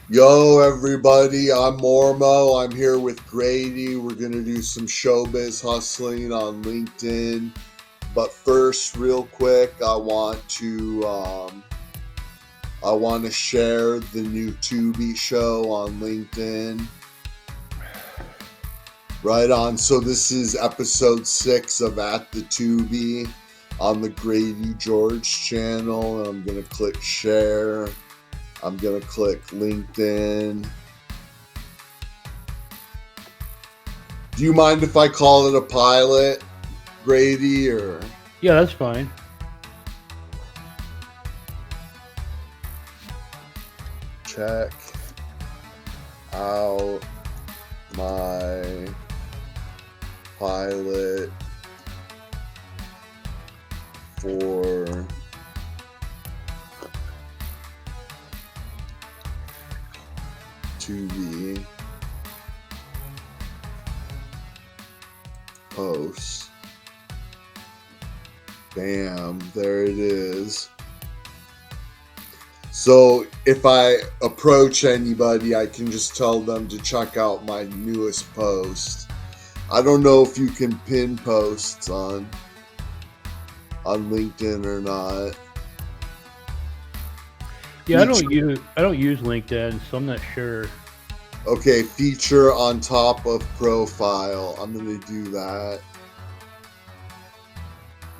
Yo, everybody, I'm Mormo. I'm here with Grady. We're going to do some showbiz hustling on LinkedIn. But first, real quick, I want to share the new Tubi show on LinkedIn. Right on. So this is episode 6 of At the Tubi on the Grady George channel. And I'm going to click share. I'm going to click LinkedIn. Do you mind if I call it a pilot, Grady, or? Yeah, that's fine. Check out my pilot for Tubi post. Bam, there it is. So if I approach anybody, I can just tell them to check out my newest post. I don't know if you can pin posts on LinkedIn or not. Yeah, I don't use LinkedIn, so I'm not sure. Okay, feature on top of profile. I'm going to do that.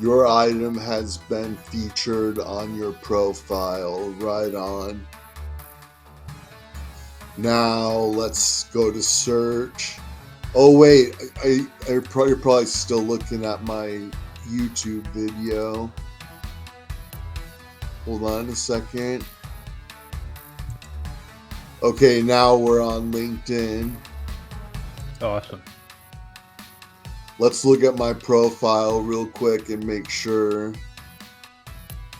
Your item has been featured on your profile. Right on. Now let's go to search. Oh wait, you're probably still looking at my YouTube video. Hold on a second. Okay, now we're on LinkedIn. Awesome. Let's look at my profile real quick and make sure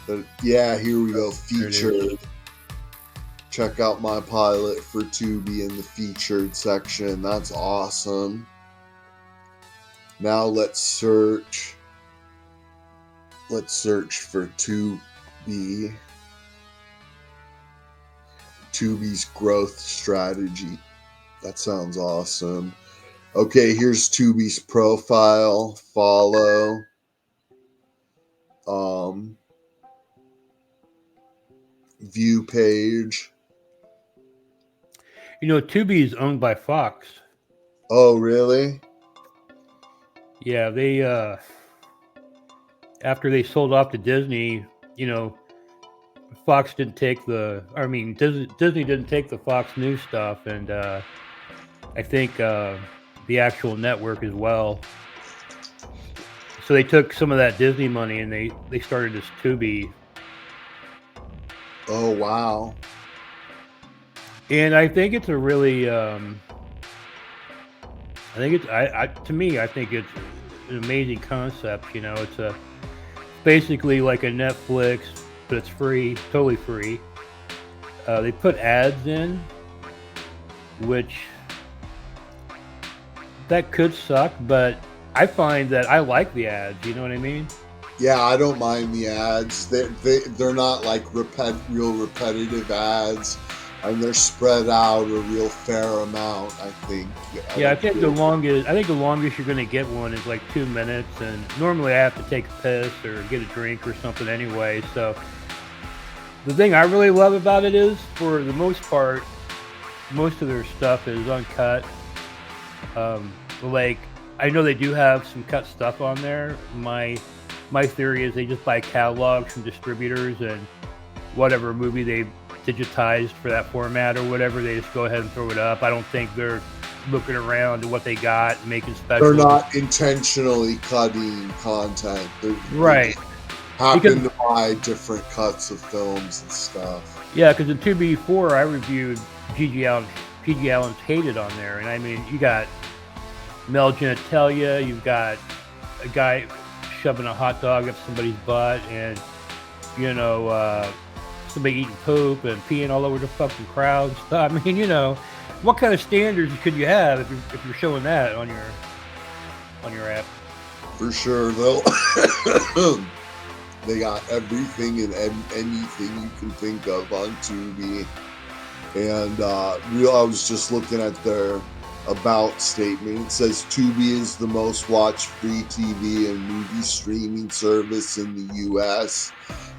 that, yeah, here we go, featured. Check out my pilot for Tubi in the featured section. That's awesome. Now let's search. Let's search for Tubi. Tubi's growth strategy. That sounds awesome. Okay, here's Tubi's profile. Follow. View page. You know, Tubi is owned by Fox. Oh, really? Yeah, they after they sold off to Disney, Fox didn't take Disney didn't take the Fox News stuff, and I think the actual network as well. So they took some of that Disney money and they started this Tubi. Oh, wow. And I think it's a really, I think it's, to me, I think it's an amazing concept. It's basically like a Netflix, but it's free, totally free. They put ads in, which that could suck, but I find that I like the ads. You know what I mean? Yeah, I don't mind the ads. They're not like real repetitive ads, and they're spread out a real fair amount. I think. Yeah, I think the longest you're gonna get one is like 2 minutes, and normally I have to take a piss or get a drink or something anyway. So the thing I really love about it is, for the most part, most of their stuff is uncut. Like, I know they do have some cut stuff on there. My theory is they just buy catalogs from distributors, and whatever movie they digitized for that format or whatever, they just go ahead and throw it up. I don't think they're looking around at what they got and making special. They're not intentionally cutting content. Right. They happen to buy different cuts of films and stuff. Yeah, because in 2B4 I reviewed G.G. Allen's Hated on there, and I mean, you got Mel Genitalia, you've got a guy shoving a hot dog up somebody's butt, and somebody eating poop and peeing all over the fucking crowd and stuff. I mean, what kind of standards could you have if you're showing that on your app? For sure, though. They got everything and anything you can think of on Tubi. And I was just looking at their about statement. It says Tubi is the most watched free TV and movie streaming service in the U.S.,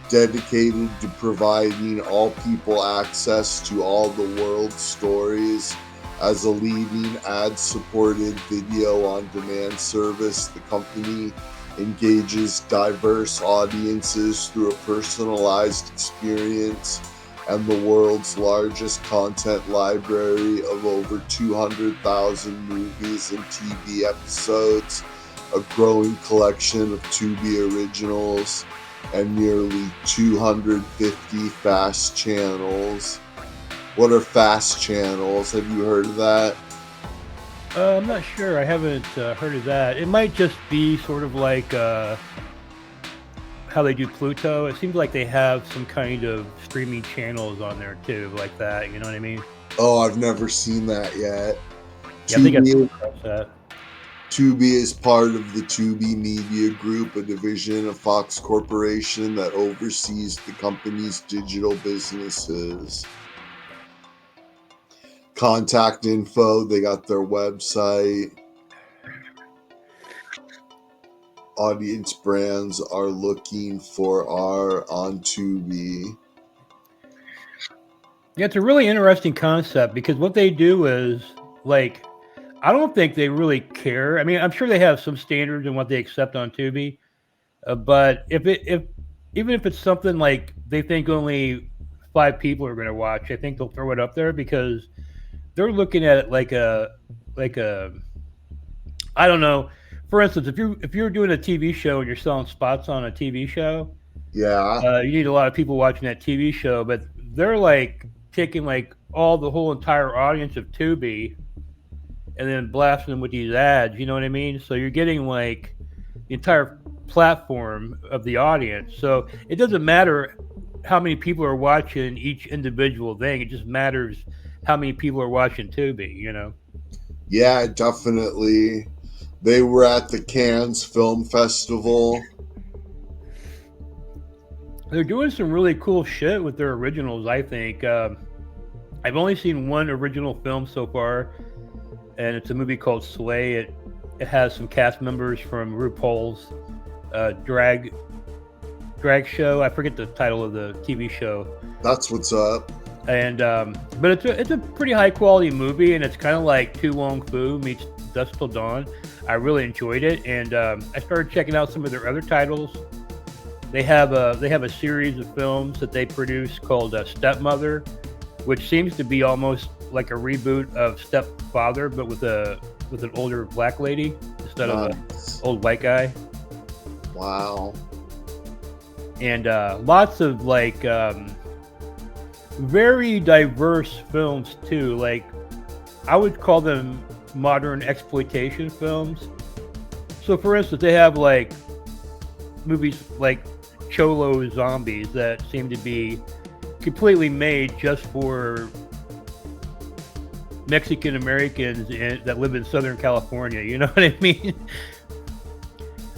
dedicated to providing all people access to all the world's stories. As a leading ad-supported video-on-demand service, the company engages diverse audiences through a personalized experience and the world's largest content library of over 200,000 movies and TV episodes, a growing collection of Tubi originals, and nearly 250 fast channels. What are fast channels? Have you heard of that? I'm not sure. I haven't heard of that. It might just be sort of like how they do Pluto. It seems like they have some kind of streaming channels on there too, like that. You know what I mean? Oh, I've never seen that yet. Yeah, I think I've come across that. Tubi is part of the Tubi Media Group, a division of Fox Corporation that oversees the company's digital businesses. Contact info, they got their website. Audience brands are looking for are on Tubi. Yeah, it's a really interesting concept because what they do is, like, I don't think they really care. I mean, I'm sure they have some standards in what they accept on Tubi, but even if it's something like they think only 5 people are going to watch, I think they'll throw it up there because they're looking at it like a I don't know. For instance, if you're doing a TV show and you're selling spots on a TV show, yeah, you need a lot of people watching that TV show. But they're like taking like the whole entire audience of Tubi and then blasting them with these ads. You know what I mean? So you're getting like the entire platform of the audience. So it doesn't matter how many people are watching each individual thing. It just matters how many people are watching Tubi, you know? Yeah, definitely. They were at the Cannes Film Festival. They're doing some really cool shit with their originals, I think. I've only seen one original film so far, and it's a movie called Sway. It has some cast members from RuPaul's drag show. I forget the title of the TV show. That's what's up. And but it's a pretty high quality movie, and it's kind of like Tu Wong Fu meets Dusk Till Dawn. I really enjoyed it, and I started checking out some of their other titles. They have a series of films that they produce called Stepmother, which seems to be almost like a reboot of Stepfather, but with an older black lady instead of an old white guy. Wow. And lots of like very diverse films too. Like I would call them modern exploitation films. So for instance, they have like movies like Cholo Zombies that seem to be completely made just for Mexican Americans that live in Southern California. You know what I mean?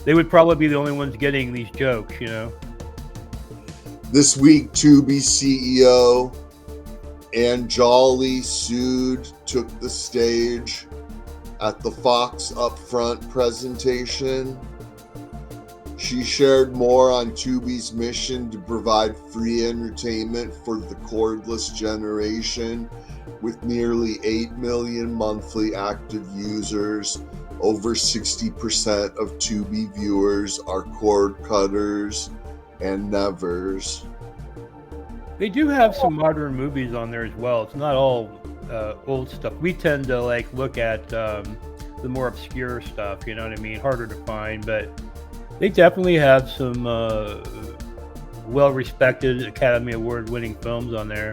They would probably be the only ones getting these jokes, you know? This week, Tubi CEO Anjali Sood took the stage at the Fox Upfront presentation. She shared more on Tubi's mission to provide free entertainment for the cordless generation. With nearly 8 million monthly active users, over 60% of Tubi viewers are cord cutters and nevers. They do have some modern movies on there as well. It's not all old stuff. We tend to like look at the more obscure stuff, you know what I mean? Harder to find, but they definitely have some well-respected Academy Award-winning films on there.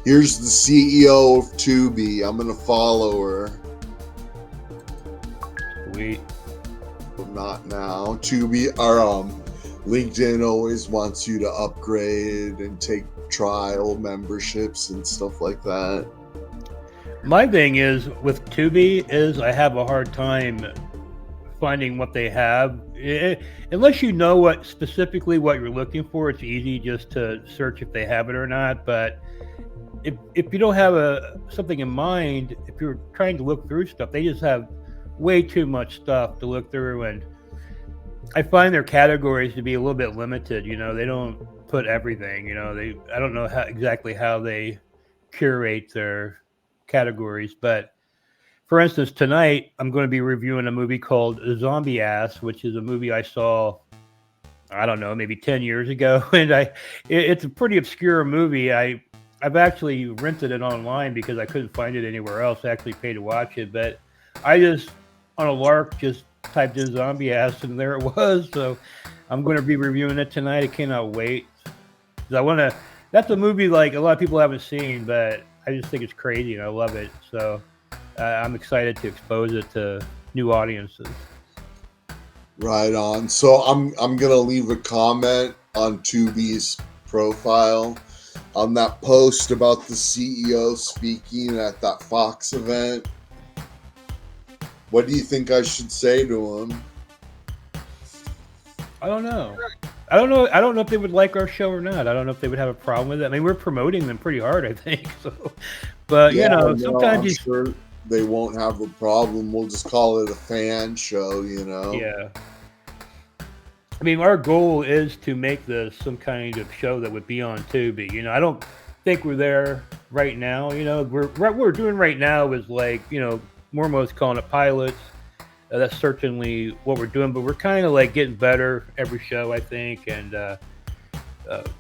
Here's the CEO of Tubi. I'm gonna follow her. Sweet. But not now. Tubi or LinkedIn always wants you to upgrade and take trial memberships and stuff like that. My thing is with Tubi is I have a hard time finding what they have. Unless you know specifically what you're looking for, it's easy just to search if they have it or not. But if you don't have something in mind, if you're trying to look through stuff, they just have way too much stuff to look through, and I find their categories to be a little bit limited. They don't put everything. I don't know exactly how they curate their categories, but for instance, tonight I'm going to be reviewing a movie called Zombie Ass, which is a movie I saw, I don't know, maybe 10 years ago. And it's a pretty obscure movie. I've actually rented it online because I couldn't find it anywhere else. I actually paid to watch it, but I just, on a lark, just typed in Zombie Ass and there it was. So I'm going to be reviewing it tonight. I cannot wait. 'Cause that's a movie like a lot of people haven't seen, but I just think it's crazy and I love it. So I'm excited to expose it to new audiences. Right on. So I'm gonna leave a comment on Tubi's profile on that post about the CEO speaking at that Fox event. What do you think I should say to him? I don't know. I don't know if they would like our show or not. I don't know if they would have a problem with it. I mean, we're promoting them pretty hard, I think. So, but sometimes I'm sure they won't have a problem. We'll just call it a fan show, Yeah. I mean, our goal is to make this some kind of show that would be on Tubi. I don't think we're there right now. What we're doing right now is like, Mormo's calling it pilots. That's certainly what we're doing, but we're kind of like getting better every show, I think. And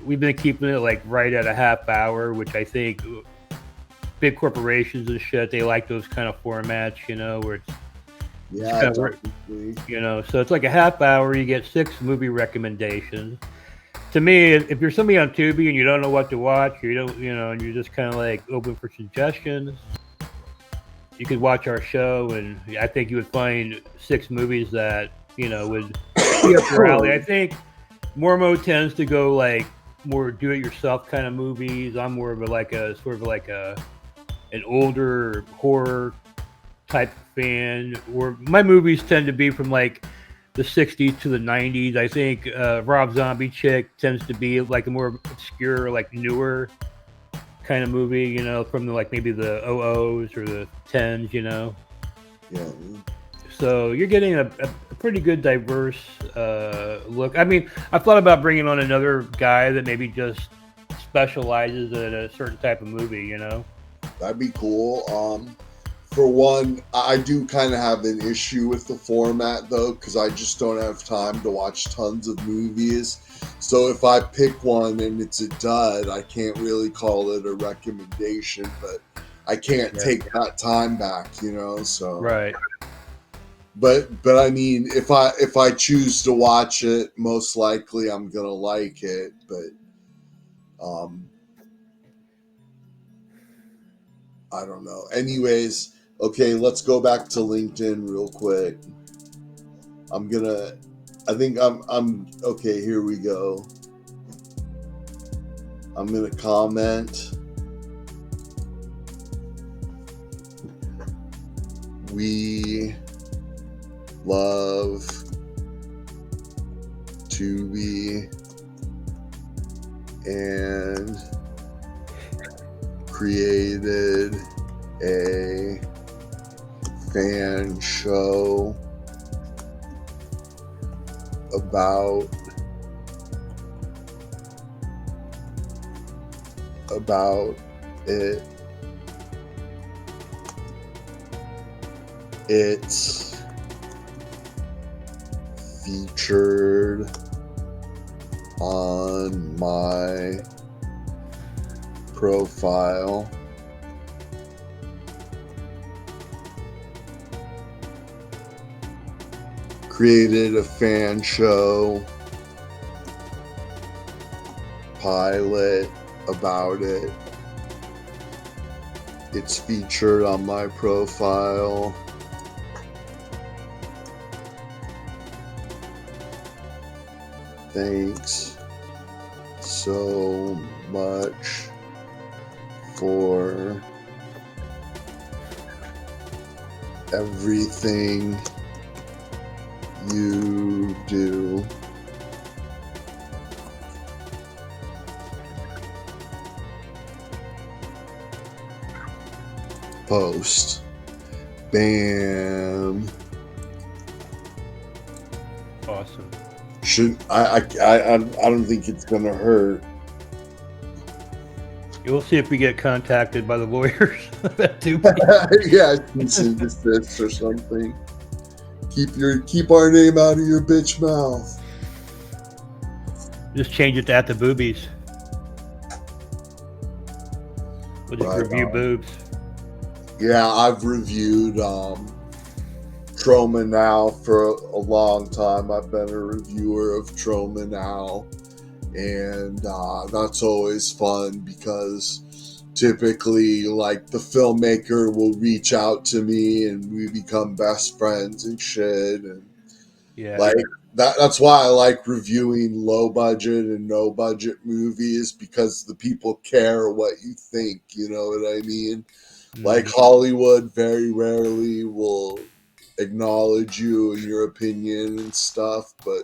we've been keeping it like right at a half hour, which I think big corporations and shit, they like those kind of formats, where it's so it's like a half hour. You get 6 movie recommendations. To me, if you're somebody on Tubi and you don't know what to watch, and you're just kind of like open for suggestions, you could watch our show, and I think you would find 6 movies that would be up your alley. I think Mormo tends to go like more do-it-yourself kind of movies. I'm more of an older horror type fan, or my movies tend to be from like the 60s to the 90s. I think Rob Zombie Chick tends to be like a more obscure, like newer kind of movie, from maybe the 00s or the 10s, Yeah. So you're getting a pretty good diverse look. I mean, I thought about bringing on another guy that maybe just specializes in a certain type of movie, That'd be cool. For one, I do kind of have an issue with the format though, because I just don't have time to watch tons of movies. So if I pick one and it's a dud, I can't really call it a recommendation, but I can't take that time back, so. Right. But I mean, if I choose to watch it, most likely I'm gonna like it, but I don't know. Anyways, okay, let's go back to LinkedIn real quick. I'm okay, here we go. I'm gonna comment. We love Tubi and created a fan show about it. It's featured on my profile. Created a fan show pilot about it. It's featured on my profile. Thanks so much for everything you do. post. Bam. Awesome. I don't think it's gonna hurt. We'll see if we get contacted by the lawyers. Yeah, cease and desist or something. Keep our name out of your bitch mouth. Just change it to at the boobies. We'll just review boobs. Yeah, I've reviewed Trauma Now for a long time. I've been a reviewer of Trauma Now, and that's always fun because typically, like, the filmmaker will reach out to me and we become best friends and shit. And yeah, like that's why I like reviewing low budget and no budget movies, because the people care what you think. You know what I mean? Like, Hollywood very rarely will acknowledge you and your opinion and stuff, but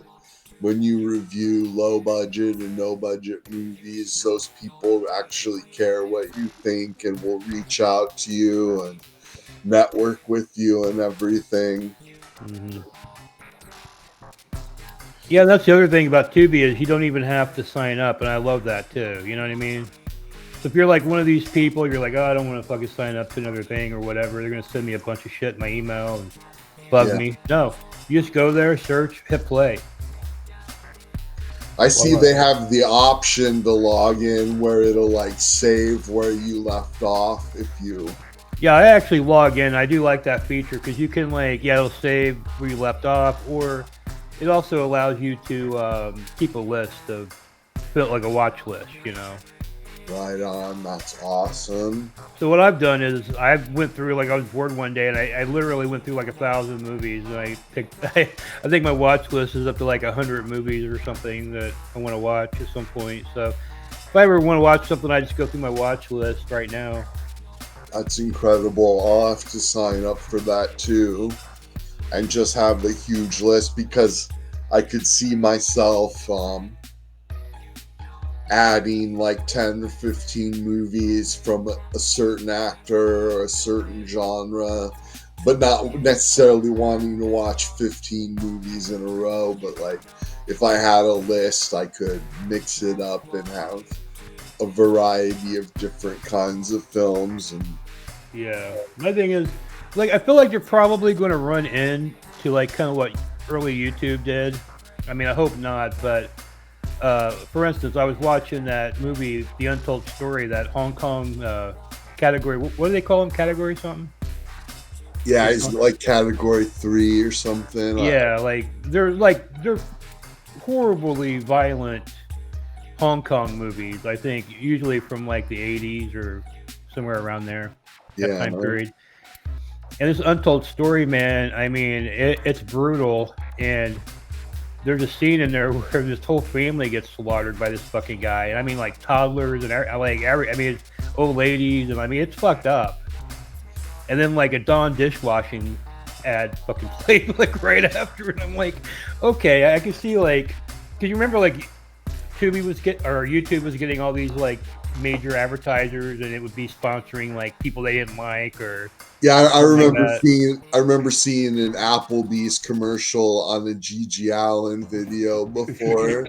when you review low budget and no budget movies, those people actually care what you think and will reach out to you and network with you and everything. Yeah, that's the other thing about Tubi is you don't even have to sign up, and I love that too. You know what I mean? So if you're like one of these people, you're like, oh, I don't want to fucking sign up to another thing or whatever. They're gonna send me a bunch of shit in my email and bug me. No, you just go there, search, hit play. I see they have the option to log in where it'll like save where you left off if you. Yeah, I actually log in. I do like that feature because you can like, it'll save where you left off, or it also allows you to keep a list of, like a watch list, you know. Right on, that's awesome. So what I've done is I went through, like, I was bored one day and I literally went through like 1,000 movies, and I picked, I think my watch list is up to like 100 movies or something that I want to watch at some point. So if I ever want to watch something, I just go through my watch list right now. That's incredible. I'll have to sign up for that too and just have the huge list, because I could see myself adding like 10 or 15 movies from a certain actor or a certain genre, but not necessarily wanting to watch 15 movies in a row. But like, if I had a list, I could mix it up and have a variety of different kinds of films. And yeah, my thing is, like, I feel like you're probably going to run into like kind of what early YouTube did. I mean, I hope not, but for instance, I was watching that movie, The Untold Story, that Hong Kong category. What do they call them? Category something? Yeah, it's like category 3 or something. Yeah, they're horribly violent Hong Kong movies. I think usually from like the 80s or somewhere around there. That time period. And this Untold Story, man, I mean, it's brutal, and there's a scene in there where this whole family gets slaughtered by this fucking guy, and I mean, like toddlers and I mean, old ladies, and I mean, it's fucked up. And then like a Dawn dishwashing ad fucking played like right after, and I'm like, okay, I can see, like, because you remember like YouTube was getting all these like major advertisers, and it would be sponsoring like people they didn't like, or I remember seeing an Applebee's commercial on a Gigi Allen video before.